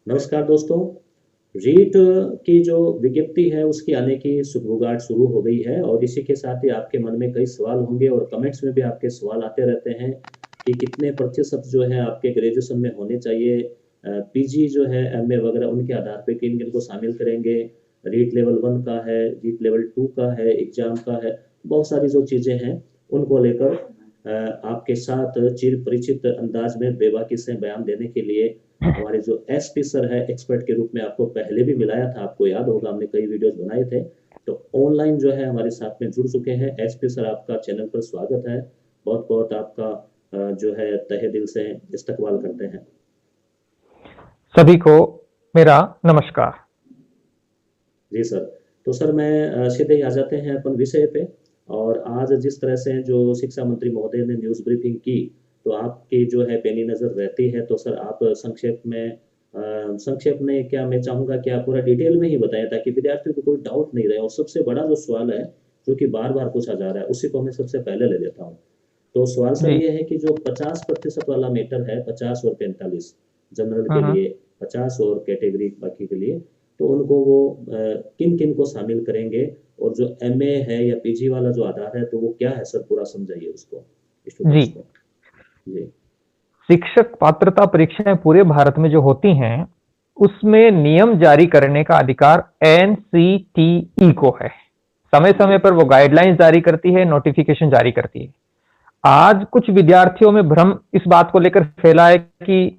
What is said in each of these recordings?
नमस्कार दोस्तों। रीट की जो विज्ञप्ति है उसकी आने की सुगबुगाहट शुरू हो गई है और इसी के साथ ही आपके मन में कई सवाल होंगे और कमेंट्स में भी आपके सवाल आते रहते हैं कि कितने प्रतिशत जो है आपके ग्रेजुएशन में होने चाहिए, पीजी जो है एमए वगैरह उनके आधार पे किन किन को शामिल करेंगे, रीट लेवल 1 का है, रीट लेवल 2 का है, एग्जाम का है, बहुत सारी जो चीज़ें हैं उनको लेकर आपके साथ चिर परिचित अंदाज में बेबाकी से बयान देने के लिए हमारे जो एसपी सर है एक्सपर्ट के रूप में आपको पहले भी मिलाया था, आपको याद होगा हमने कई वीडियोस बनाए थे। तो ऑनलाइन जो है हमारे साथ में जुड़ चुके हैं। एसपी सर आपका चैनल पर स्वागत है। बहुत बहुत आपका जो है तहे दिल से इस्तकबाल करते हैं। सभी को मेरा नमस्कार। जी सर। तो सर मैं सीधे ही आ जाते हैं अपन विषय पे। और आज जिस तरह से जो शिक्षा मंत्री महोदय ने न्यूज़ ब्रीफिंग की तो आपकी जो है पैनी नज़र रहती है, तो सर आप संक्षेप में क्या मैं चाहूँगा कि आप पूरा डिटेल में ही बताएं ताकि विद्यार्थियों को कोई डाउट नहीं रहे। और सबसे बड़ा जो सवाल है जो कि बार बार पूछा जा रहा है उसी को मैं सबसे पहले ले लेता हूँ। तो सवाल सर जी। ये है कि जो 50% वाला मैटर है, 50 और 45 जनरल के हम्म। लिए, 50 और कैटेगरी बाकी के लिए, तो उनको वो किन किन को शामिल करेंगे और जो एमए है या पीजी वाला जो आधार है तो वो क्या है सर, पूरा समझाइए उसको जी। स्टूडेंट्स को। जी। शिक्षक पात्रता परीक्षाएं पूरे भारत में जो होती हैं उसमें नियम जारी करने का अधिकार एनसीटीई को है। समय समय पर वो गाइडलाइंस जारी करती है, नोटिफिकेशन जारी करती है। आज कुछ विद्यार्थियों में भ्रम इस बात को लेकर फैला है कि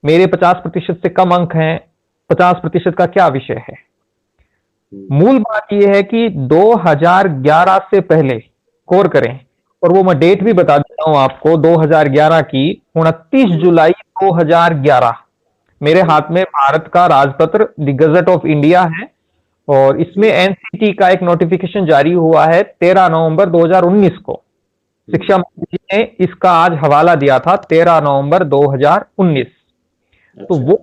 मेरे 50% से कम अंक हैं, 50% का क्या विषय है। मूल बात यह है कि 2011 से पहले गौर करें, और वो मैं डेट भी बता देता हूं आपको। 2011 की 29 जुलाई 2011 मेरे हाथ में भारत का राजपत्र द गजट ऑफ इंडिया है और इसमें एनसीटी का एक नोटिफिकेशन जारी हुआ है 13 नवंबर 2019 को। शिक्षा मंत्री जी ने इसका आज हवाला दिया था 13 नवंबर 2019। तो अच्छा। वो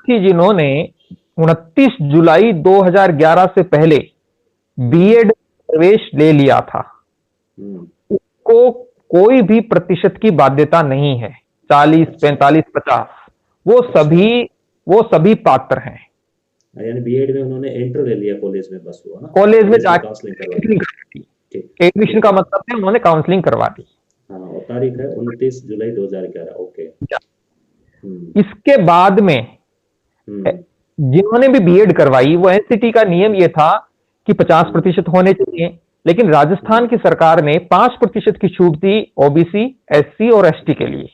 थी जिन्होंने 29 जुलाई 2011 से पहले बीएड प्रवेश ले लिया था, उसको कोई भी प्रतिशत की बाध्यता नहीं है। 40, 45, 50 वो सभी पात्र हैं। यानी बीएड में उन्होंने एंटर ले लिया कॉलेज में, बस हुआ ना, कॉलेज में जाकर काउंसलिंग करवा काउंसलिंग दी। करवा दी। ठीक। एडमिशन ठीक का है। मतलब है उन्होंने काउंसलिंग करवा दी। हाँ, और तारीख है 29 जुलाई 2011। ओके। इसके बाद में जिन्होंने भी बीएड करवाई, वो एनसीटी का नियम ये था कि 50% होने चाहिए, लेकिन राजस्थान की सरकार ने 5% की छूट दी ओबीसी, एससी और एसटी के लिए।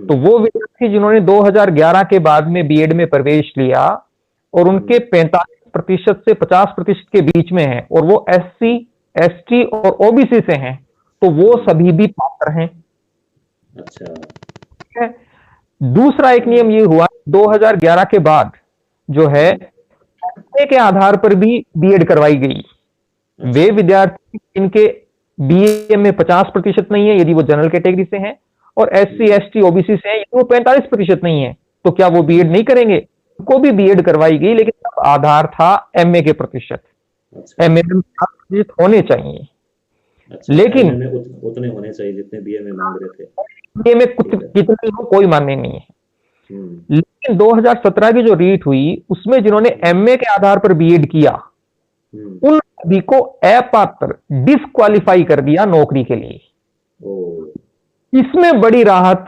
तो वो विद्यार्थी जिन्होंने 2011 के बाद में बीएड में प्रवेश लिया और उनके 45% से 50% के बीच में है और वो एससी, एसटी और ओबीसी से हैं, तो वो सभी भी पात्र हैं। अच्छा। ठीक है। दूसरा एक नियम ये हुआ 2011 के बाद जो है एमए के आधार पर भी बीएड करवाई गई। वे विद्यार्थी जिनके बीए में 50% नहीं है यदि वो जनरल कैटेगरी से हैं, और एससी, एसटी, ओबीसी से हैं यदि वो 45% नहीं है, तो क्या वो बीएड नहीं करेंगे? उनको भी बीएड करवाई गई, लेकिन तब आधार था एमए के प्रतिशत। एमए में 50% होने चाहिए। अच्छा, लेकिन एमए में उतने होने चाहिए जितने बीए में मांग रहे थे। बीए में कुछ कितनी हो कोई मान्य नहीं है। लेकिन 2017 की जो रीट हुई उसमें जिन्होंने एमए के आधार पर बीएड किया उन सभी को अपात्र डिस्क्वालीफाई कर दिया नौकरी के लिए। इसमें बड़ी राहत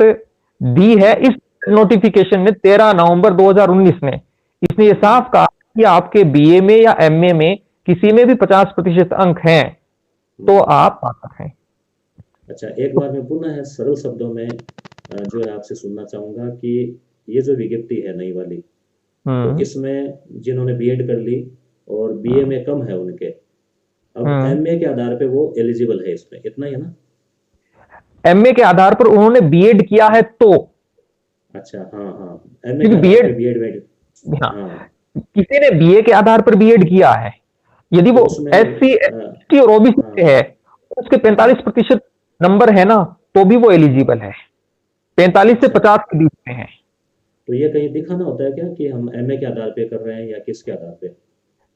दी है इस नोटिफिकेशन ने 13 नवंबर 2019 में। इसने ये साफ कहा कि आपके बीए में या एमए में किसी में भी 50% अंक हैं तो आप पात्र हैं। अच्छा, एक बार मैं पुनः सरल शब्दों में जो है आपसे सुनना चाहूंगा कि ये जो विज्ञप्ति है नई वाली, तो इसमें जिन्होंने बीएड कर ली और बीए में कम है उनके, अब एमए के आधार पे वो एलिजिबल है, इसमें इतना ही है ना? एमए के आधार पर उन्होंने बीएड किया है तो। अच्छा, हाँ हाँ, एमए के आधार पे बीएड। हाँ, किसी ने बीए के आधार पर बीएड किया है, यदि वो एससी, एसटी और ओबीसी से है, उसके 45% नंबर है ना, तो भी वो एलिजिबल है। 45 से 50 के बीच में है। तो ये कहीं दिखाना होता है क्या कि हम एमए के आधार पे कर रहे हैं या किसके आधार पे?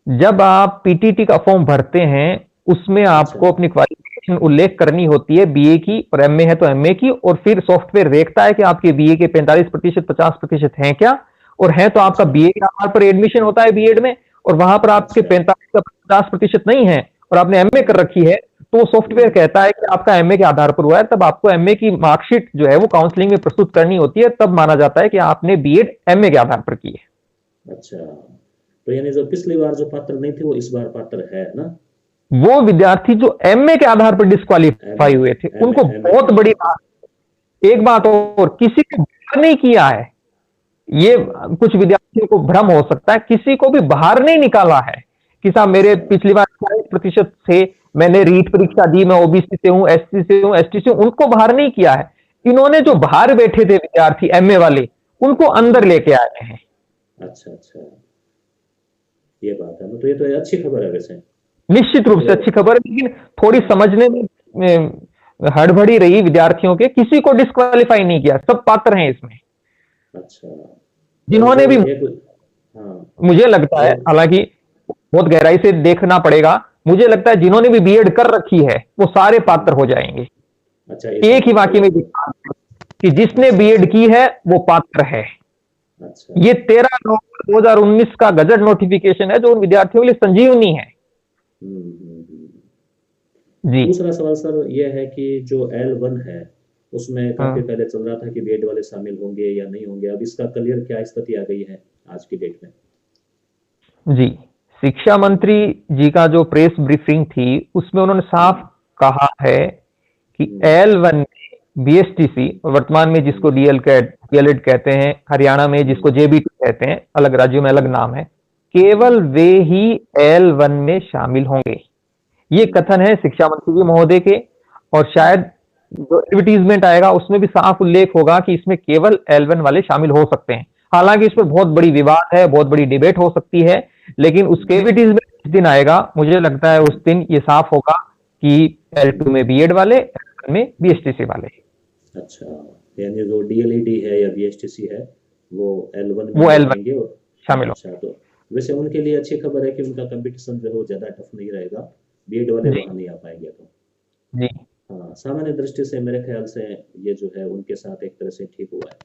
जब आप पीटीटी का फॉर्म भरते हैं उसमें आपको अपनी क्वालिफिकेशन उल्लेख करनी होती है बीए की, और एमए है तो एमए की, और फिर सॉफ्टवेयर देखता है कि आपके बीए के 45%, 50% हैं क्या, और है तो आपका बीए के आधार पर एडमिशन होता है बीएड में, और वहां पर आपके अच्छा। 45 का 50% नहीं है और आपने एमए कर रखी है, तो वो सॉफ्टवेयर कहता है कि आपका एमए के आधार पर हुआ है, तब आपको एमए की मार्कशीट जो है वो काउंसलिंग में प्रस्तुत करनी होती है, तब माना जाता है कि आपने बीएड एमए के आधार पर की है। अच्छा, तो यानी जो पिछली बार जो पात्र नहीं थे वो इस बार पात्र है ना? वो विद्यार्थी जो एमए के आधार पर डिस्क्वालीफाई एमए हुए थे एमए उनको एमए बहुत के बड़ी आधार बात, एक बात और, किसी को बाहर नहीं किया है, ये पर। कुछ विद्यार्थियों को भ्रम हो सकता है, किसी को भी बाहर नहीं निकाला है कि साहब मेरे अच्छा। पिछली बार 40% थे, मैंने रीट परीक्षा दी, मैं ओबीसी से हूं, एससी से हूं, एसटी से हूं, उनको बाहर नहीं किया है। इन्होंने जो बाहर बैठे थे विद्यार्थी एमए वाले, उनको अंदर लेके आए हैं। अच्छा अच्छा, ये बात है ना, तो ये तो अच्छी खबर है वैसे। निश्चित रूप से मतलब अच्छी खबर है, लेकिन थोड़ी हाँ। समझने में हड़बड़ी रही विद्यार्थियों के, किसी को डिस्क्वालीफाई नहीं किया, सब पात्र हैं इसमें। अच्छा, और जिन्होंने जो भी, एक, हाँ, मुझे लगता है, और हालांकि बहुत गहराई से देखना पड़ेगा, मुझे लगता है जिन्होंने भी बीएड कर रखी है वो सारे पात्र हो जाएंगे। अच्छा, ऐसा एक ही मानते वाक्य हो में आप? दिखा कि जिसने अच्छा बीएड की है वो पात्र है। अच्छा। ये 13 नवंबर 2019 का गजट नोटिफिकेशन है जो उन विद्यार्थियों के लिए संजीवनी है। हम्म। जी। दूसरा सवाल सर ये है कि जो L1 है उसमें काफी हाँ। पहले चल रहा था कि बीएड वाले शामिल होंगे या नहीं होंगे, अब इसका क्लियर क्या स्थिति आ गई है आज की डेट में? जी, शिक्षा मंत्री जी का जो प्रेस ब्रीफिंग थी उसमें उन्होंने साफ हम्म कहा है कि हम्म L1 में बीएसटीसी, वर्तमान में जिसको हम्म डीएलएड कहते हैं, हरियाणा में जिसको हम्म जेबीटी कहते हैं, अलग राज्यों में अलग हम्म नाम है, केवल वे ही L1 में शामिल होंगे। ये हम्म कथन है शिक्षा मंत्री जी महोदय के, और हम्म शायद जो एडवर्टीजमेंट आएगा उसमें भी साफ उल्लेख होगा कि इसमें केवल L1 वाले शामिल हो सकते हैं। हालांकि इस पर बहुत बड़ी विवाद है, बहुत बड़ी डिबेट हो सकती है, लेकिन उसके एडवर्टीजमेंट जिस दिन आएगा मुझे लगता है उस दिन ये साफ होगा कि L2 में बीएड वाले, L1 में बीएसटीसी वाले। अच्छा, यानी जो डीएलईडी है या बीएसटीसी है वो L1 में वो ही L1 रहेंगे। और शामिल हो। अच्छा, तो वैसे उनके लिए अच्छी खबर है कि उनका कंपटीशन जो है वो ज़्यादा टफ नहीं रहेगा, बीएड वाले जी। वहाँ नहीं आ पाएंगे तो। जी। हाँ, सामान्य दृष्टि से मेरे ख्याल से ये जो है उनके साथ एक तरह से ठीक हुआ है।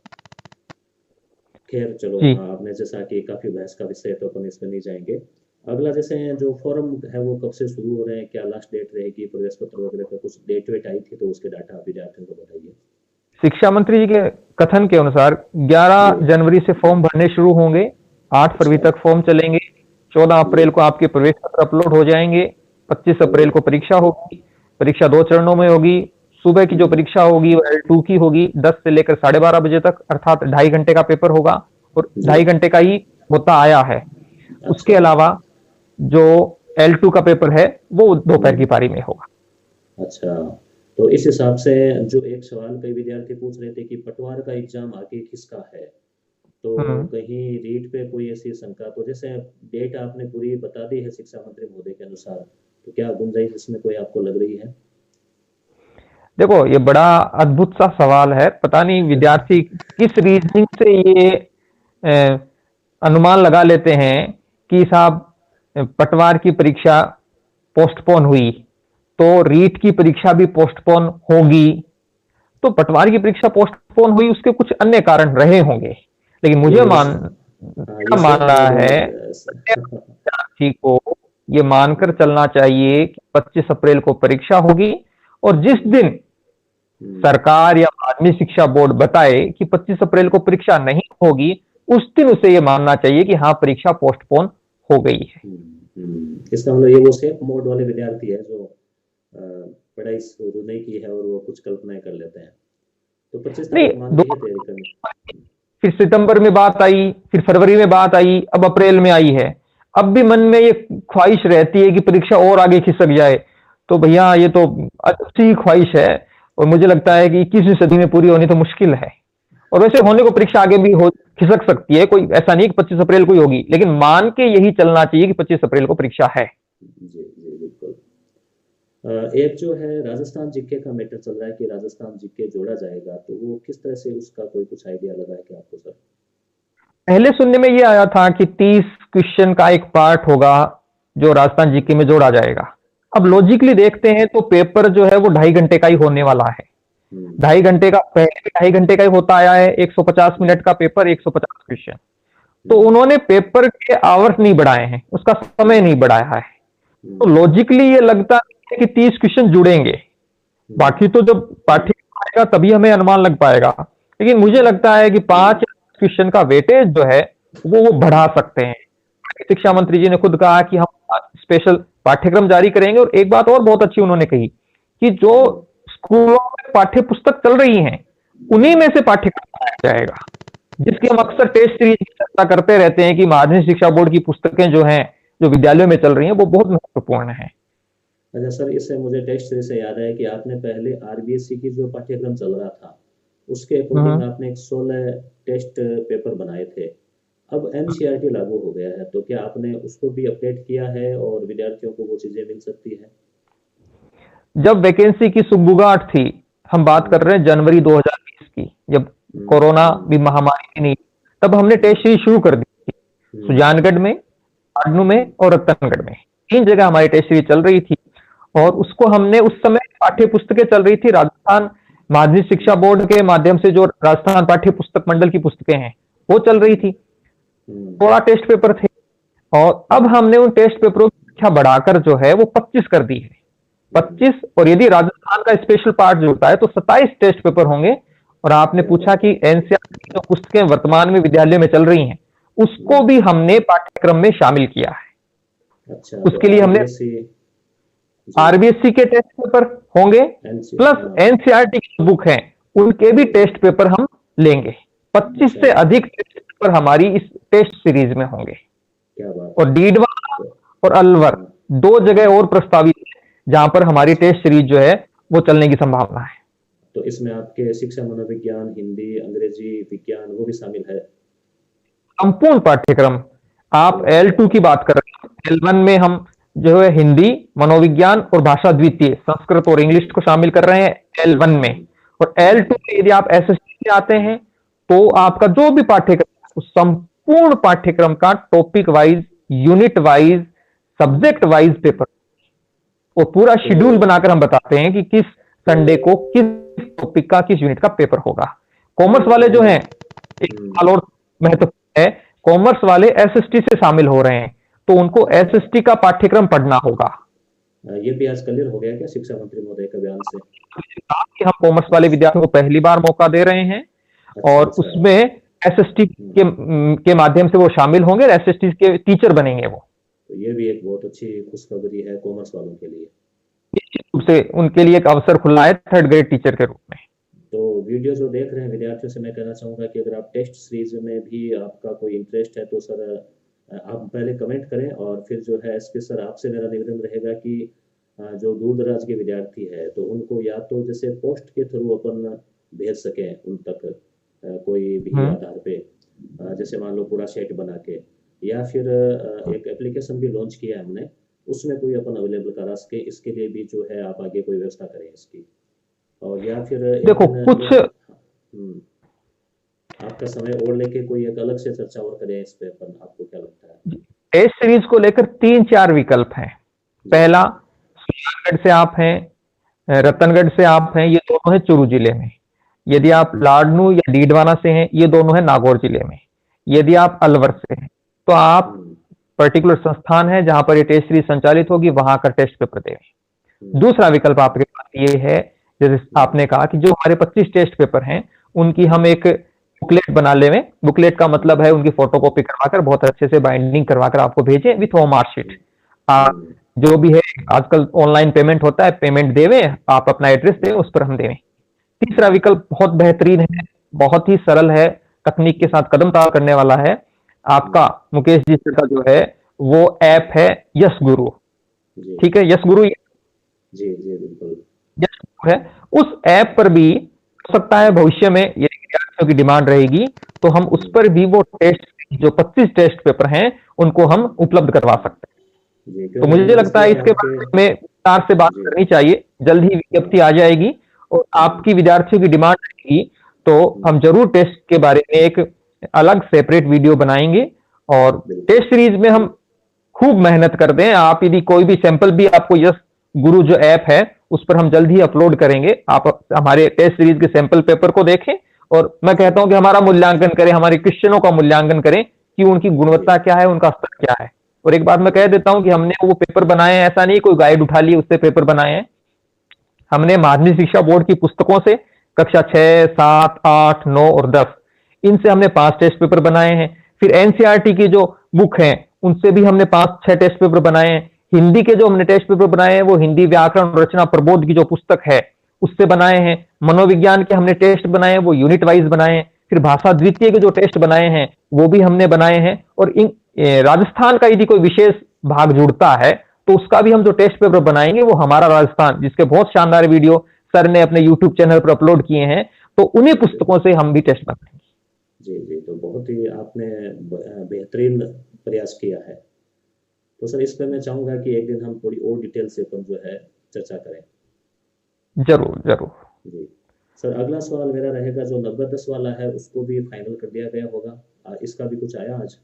खैर चलो, जी। हाँ, आपने जैसा कि काफ़ी बहस का विषय है तो अपन इसमें नहीं जाएंगे। अगला जैसे जो फॉर्म है वो कब से शुरू हो रहे हैं, क्या लास्ट डेट रहेगी, प्रवेश पत्र वगैरह का कुछ डेट वेट आई थी तो उसके डाटा आप विद्यार्थियों को बताइए। शिक्षा मंत्री जी के कथन के अनुसार जी। 11 जनवरी से फॉर्म भरने शुरू होंगे, 8 फरवरी अच्छा। तक फॉर्म चलेंगे, 14 जी। अप्रैल को आपके प्रवेश पत्र अपलोड हो जाएंगे, 25 जी। अप्रैल को परीक्षा होगी। परीक्षा 2 चरणों में होगी। सुबह की जो हम्म परीक्षा होगी वो L2 की होगी, 10 से लेकर 12:30 बजे तक, अर्थात 2.5 घंटे का पेपर होगा, और जी। 2.5 घंटे का ही होता आया है। उसके अच्छा। अलावा जो L2 का पेपर है वो दोपहर की हम्म पारी में होगा। अच्छा, तो इस हिसाब से जो एक सवाल कई विद्यार्थी पूछ रहे थे कि पटवार का एग्जाम आगे किसका है, तो हम्म। कहीं रीट पे कोई ऐसी शंका, तो जैसे डेट आपने पूरी बता दी है शिक्षा मंत्री महोदय के अनुसार, तो क्या गुंजाइश इसमें कोई आपको लग रही है? देखो ये बड़ा अद्भुत सा सवाल है, पता नहीं विद्यार्थी किस रीजनिंग से ये अ, अनुमान लगा लेते हैं कि साहब पटवार की परीक्षा पोस्टपोन हुई तो रीट की परीक्षा भी पोस्टपोन होगी। तो पटवार की परीक्षा पोस्टपोन हुई उसके कुछ अन्य कारण रहे होंगे, लेकिन ये मुझे हाँ, ये मेरा सेफ मानना मोड वाले है विद्यार्थी को ये मानकर चलना चाहिए कि 25 अप्रैल को परीक्षा होगी, और जिस दिन हम्म सरकार या माध्यमिक शिक्षा बोर्ड बताए कि 25 अप्रैल को परीक्षा नहीं होगी, उस दिन उसे ये मानना चाहिए कि हाँ परीक्षा पोस्टपोन हो गई है। इसका मतलब ये वो सेफ मोड वाले विद्यार्थी है जो अ, पढ़ाई शुरू नहीं की है और वो कुछ कल्पनाएं कर लेते हैं, तो 25 नहीं, तारीख मान ली है तैयारी करनी। फिर सितंबर में बात आई, फिर फरवरी में बात आई, अब अप्रैल में आई है। अब भी मन में ये ख्वाहिश रहती है कि परीक्षा और आगे खिसक जाए, तो भैया ये तो अच्छी ख्वाहिश है, और मुझे लगता है कि 21वीं सदी में पूरी होनी तो मुश्किल है। और वैसे होने को परीक्षा आगे भी हो खिसक सकती है, कोई ऐसा नहीं कि 25 अप्रैल को ही होगी, लेकिन मान के यही चलना चाहिए कि 25 अप्रैल को परीक्षा है। जी जी बिल्कुल। एक जो है राजस्थान जीके का मैटर चल रहा है कि राजस्थान जीके जोड़ा जाएगा, तो वो किस तरह से, उसका कोई कुछ आइडिया लगा है क्या आपको सर? पहले सुनने में ये आया था कि 30 क्वेश्चन का एक पार्ट होगा जो राजस्थान जीके में जोड़ा जाएगा। अब लॉजिकली देखते हैं तो पेपर जो है वो 2.5 घंटे का ही होने वाला है। हम्म 2.5 घंटे का, पहले भी 2.5 घंटे का ही होता आया है, 150 मिनट का पेपर, 150 क्वेश्चन। तो उन्होंने पेपर के आवर्स नहीं बढ़ाए हैं, उसका समय नहीं बढ़ाया है। तो लॉजिकली ये लगता है कि 30 क्वेश्चन जुड़ेंगे, बाकी तो जब पाठ्यक्रम आएगा तभी हमें अनुमान लग पाएगा। लेकिन मुझे लगता है कि 5 क्वेश्चन का वेटेज जो है वो बढ़ा सकते हैं। शिक्षा मंत्री जी ने खुद कहा कि हम स्पेशल पाठ्यक्रम जारी करेंगे। और एक बात और बहुत अच्छी उन्होंने कही कि जो स्कूलों में पाठ्य पुस्तक चल रही हैं उन्हीं में से पाठ्यक्रम बनाया जाएगा, जिसकी हम अक्सर टेस्ट सीरीज की चर्चा करते रहते हैं कि माध्यमिक शिक्षा बोर्ड की पुस्तकें जो हैं जो विद्यालयों में चल रही हैं वो बहुत महत्वपूर्ण है। अच्छा सर, इससे मुझे टेस्ट सीरीज से याद है कि आपने पहले आरबीएससी की जो पाठ्यक्रम चल रहा था उसके अकॉर्डिंग आपने 16 टेस्ट पेपर बनाए थे। अब एनसीईआरटी लागू हो गया है, तो क्या आपने उसको भी अपडेट किया है और विद्यार्थियों को वो चीजें मिल सकती है? जब वैकेंसी की सुगबुगाहट थी, हम बात कर रहे हैं जनवरी 2020 की, जब कोरोना भी महामारी थी नहीं, तब हमने टेस्ट सीरीज शुरू कर दी थी। सुजानगढ़ में, लाडनू में और रतनगढ़ में 3 जगह हमारी टेस्ट सीरीज चल रही थी। और उसको हमने उस समय पाठ्य पुस्तकें चल रही थी राजस्थान माध्यमिक शिक्षा बोर्ड के माध्यम से, जो राजस्थान पाठ्य पुस्तक मंडल की पुस्तकें हैं वो चल रही थी। थोड़ा टेस्ट पेपर थे और अब हमने उन टेस्ट पेपरों की संख्या बढ़ाकर जो है वो 25 कर दी है। 25, और यदि राजस्थान का स्पेशल पार्ट जुड़ता है तो 27 टेस्ट पेपर होंगे। और आपने पूछा कि एनसीईआरटी की जो पुस्तकें वर्तमान में विद्यालय में चल रही हैं उसको भी हमने पाठ्यक्रम में शामिल किया है। अच्छा, उसके लिए हमने आरबीएससी के टेस्ट पेपर होंगे प्लस एनसीईआरटी की बुक है उनके भी टेस्ट पेपर हम लेंगे। 25 से अधिक टेस्ट पेपर हमारी इस टेस्ट सीरीज में होंगे। और डीडवाना और अलवर 2 जगह और प्रस्तावित है जहां पर हमारी टेस्ट सीरीज जो है वो चलने की संभावना है। तो इसमें आपके शिक्षा मनोविज्ञान, हिंदी, अंग्रेजी, विज्ञान वो भी शामिल है? संपूर्ण पाठ्यक्रम। आप L2 की बात कर रहे हैं, L1 में हम जो है हिंदी, मनोविज्ञान और भाषा द्वितीय संस्कृत और इंग्लिश को शामिल कर रहे हैं L1 में। और L2 में यदि आप एसएसटी में आते हैं तो आपका जो भी पाठ्यक्रम उस संपूर्ण पाठ्यक्रम का topic wise, unit wise, subject wise paper और पूरा शेड्यूल बनाकर हम बताते हैं कि किस संडे को किस टॉपिक का, किस यूनिट का पेपर होगा। कॉमर्स वाले जो हैं, एक सवाल और महत्वपूर्ण है, कॉमर्स वाले एसएसटी से शामिल हो रहे हैं तो उनको एसएसटी का पाठ्यक्रम पढ़ना होगा। ये भी आज क्लियर हो गया क्या शिक्षा मंत्री महोदय के बयान से? कि हम कॉमर्स वाले विद्यार्थियों को पहली बार मौका दे रहे हैं और उसमें एसएसटी के माध्यम से वो शामिल होंगे और एसएसटी के टीचर बनेंगे वो। तो ये भी एक बहुत अच्छी खुशखबरी है कॉमर्स वालों के लिए। निश्चित रूप से उनके लिए एक अवसर खुला है 3rd ग्रेड टीचर के रूप में। तो वीडियो जो देख रहे हैं विद्यार्थियों से मैं कहना चाहूँगा कि अगर आप टेस्ट सीरीज में भी आपका कोई इंटरेस्ट है तो सर आप पहले कमेंट करें। और फिर जो है एसपी सर आपसे मेरा निवेदन रहेगा कि जो दूर दराज के विद्यार्थी है तो उनको या तो जैसे पोस्ट के थ्रू अपन भेज सकें उन तक कोई भी आधार पे, जैसे मान लो पूरा सेट बना के, या फिर एक एप्लीकेशन भी लॉन्च किया है हमने, उसमें कोई अपन अवेलेबल करा सके। इसके लिए भी जो है आप आगे कोई व्यवस्था करें इसकी। और या फिर देखो कुछ आपका समय और लेके कोई एक अलग से चर्चा और करें इस पे अपन, आपको क्या लगता है? टेस्ट सीरीज को लेकर 3-4 विकल्प हैं। पहला, सुजानगढ़ से आप हैं, रतनगढ़ से आप हैं, ये दोनों है चूरू जिले में। यदि आप लाडनू या डीडवाना से हैं, ये दोनों है नागौर जिले में। यदि आप अलवर से हैं तो आप पर्टिकुलर संस्थान है जहां पर ये टेस्ट सीरीज संचालित होगी वहां का टेस्ट पेपर दें। दूसरा विकल्प आपके पास ये है, जैसे आपने कहा कि जो हमारे 25 टेस्ट पेपर हैं उनकी हम एक बुकलेट बना लें। बुकलेट का मतलब है उनकी फोटोकॉपी करवाकर बहुत अच्छे से बाइंडिंग करवाकर आपको भेजें विथ होम मार्कशीट। आप जो भी है, आजकल ऑनलाइन पेमेंट होता है, पेमेंट देवें, आप अपना एड्रेस दें, उस पर हम देवें। तीसरा विकल्प बहुत बेहतरीन है, बहुत ही सरल है, तकनीक के साथ कदम ताल करने वाला है। आपका मुकेश जी का जो है वो ऐप है यस गुरु। ठीक है, यस गुरु जी बिल्कुल यस गुरु है। उस ऐप पर भी हो सकता है भविष्य में यदि विद्यार्थियों की डिमांड रहेगी तो हम उस पर भी वो टेस्ट, जो 25 टेस्ट पेपर हैं उनको हम उपलब्ध करवा सकते हैं। तो मुझे लगता है इसके बारे में विस्तार से बात करनी चाहिए। जल्द ही विज्ञप्ति आ जाएगी और आपकी विद्यार्थियों की डिमांड रहेगी तो हम जरूर टेस्ट के बारे में एक अलग सेपरेट वीडियो बनाएंगे। और टेस्ट सीरीज में हम खूब मेहनत कर दें। आप यदि कोई भी सैंपल भी आपको यस गुरु जो ऐप है उस पर हम जल्द ही अपलोड करेंगे। आप हमारे टेस्ट सीरीज के सैंपल पेपर को देखें और मैं कहता हूं कि हमारा मूल्यांकन करें, हमारे क्वेश्चनों का मूल्यांकन करें कि उनकी गुणवत्ता क्या है, उनका स्तर क्या है। और एक बात मैं कह देता हूं कि हमने वो पेपर बनाए हैं, ऐसा नहीं कोई गाइड उठा ली उससे पेपर बनाए हैं। हमने माध्यमिक शिक्षा बोर्ड की पुस्तकों से कक्षा 6, 7, 8, 9 और 10 इनसे हमने 5 टेस्ट पेपर बनाए हैं। फिर एनसीईआरटी की जो बुक है उनसे भी हमने 5-6 टेस्ट पेपर बनाए हैं। हिंदी के जो हमने टेस्ट पेपर बनाए हैं वो हिंदी व्याकरण रचना प्रबोध की जो पुस्तक है उससे बनाए हैं। मनोविज्ञान के हमने टेस्ट बनाए हैं, वो यूनिट वाइज बनाए हैं। फिर भाषा द्वितीय के जो टेस्ट बनाए हैं वो भी हमने बनाए हैं। और राजस्थान का यदि कोई विशेष भाग जुड़ता है तो उसका भी हम जो टेस्ट पेपर बनाएंगे वो हमारा राजस्थान, जिसके बहुत शानदार वीडियो सर ने अपने यूट्यूब चैनल पर अपलोड किए हैं, तो उन्हीं पुस्तकों से हम भी टेस्ट बनाएंगे। जी जी, तो बहुत ही आपने बेहतरीन प्रयास किया है। तो सर इस पर मैं चाहूँगा कि एक दिन हम थोड़ी और डिटेल से अपन जो है चर्चा करें। जरूर जरूर। जी सर, अगला सवाल मेरा रहेगा, जो 90-10 वाला है उसको भी फाइनल कर दिया गया होगा, इसका भी कुछ आया आज?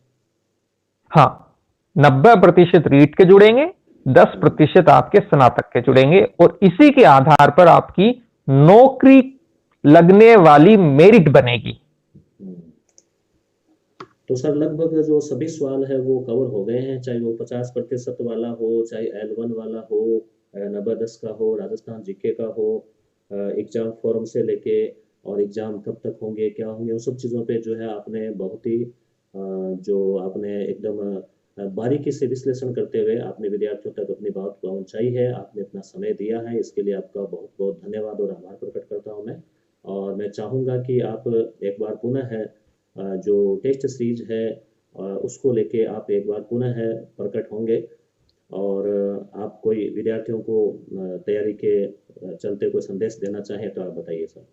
हाँ, 90% रीट के जुड़ेंगे, 10% आपके स्नातक के जुड़ेंगे और इसी के आधार पर आपकी नौकरी लगने वाली मेरिट बनेगी। तो सर लगभग जो सभी सवाल है वो कवर हो गए हैं, चाहे वो 50% वाला हो, चाहे L1 वाला हो, 90-10 का हो, राजस्थान जीके का हो, एग्जाम फॉर्म से लेके और एग्जाम कब तक होंगे, क्या होंगे, उन सब चीज़ों पे जो है आपने बहुत ही जो आपने एकदम बारीकी से विश्लेषण करते हुए आपने विद्यार्थियों तक अपनी बात पहुंचाई है, आपने अपना समय दिया है, इसके लिए आपका बहुत बहुत धन्यवाद और आभार प्रकट करता हूं मैं। और मैं चाहूँगा कि आप एक बार पुनः है जो टेस्ट सीरीज है उसको लेके आप एक बार पुनः है प्रकट होंगे और आप कोई विद्यार्थियों को तैयारी के चलते कोई संदेश देना चाहें तो आप बताइए सर।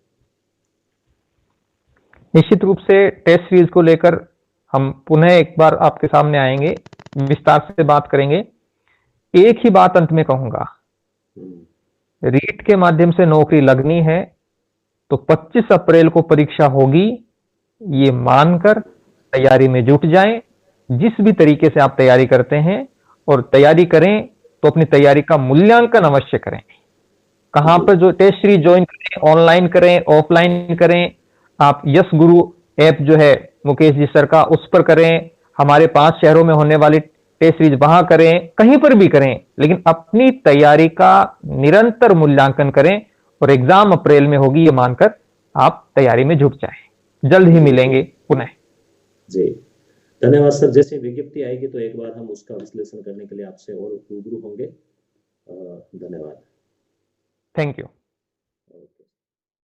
निश्चित रूप से टेस्ट सीरीज को लेकर हम पुनः एक बार आपके सामने आएंगे, विस्तार से बात करेंगे। एक ही बात अंत में कहूंगा, रीट के माध्यम से नौकरी लगनी है तो 25 अप्रैल को परीक्षा होगी, ये मानकर तैयारी में जुट जाएं। जिस भी तरीके से आप तैयारी करते हैं और तैयारी करें तो अपनी तैयारी का मूल्यांकन अवश्य करें। कहां पर जो टेस्ट सीरीज ज्वाइन करें, ऑनलाइन करें, ऑफलाइन करें, आप यस गुरु ऐप जो है मुकेश जी सर का उस पर करें, हमारे 5 शहरों में होने वाली टेस्ट सीरीज वहां करें, कहीं पर भी करें, लेकिन अपनी तैयारी का निरंतर मूल्यांकन करें और एग्जाम अप्रैल में होगी ये मानकर आप तैयारी में जुट जाएं। जल्द ही मिलेंगे पुनः। जी धन्यवाद सर। जैसे विज्ञप्ति आएगी तो एक बार हम उसका विश्लेषण करने के लिए आपसे और रूबरू होंगे। धन्यवाद। Thank you.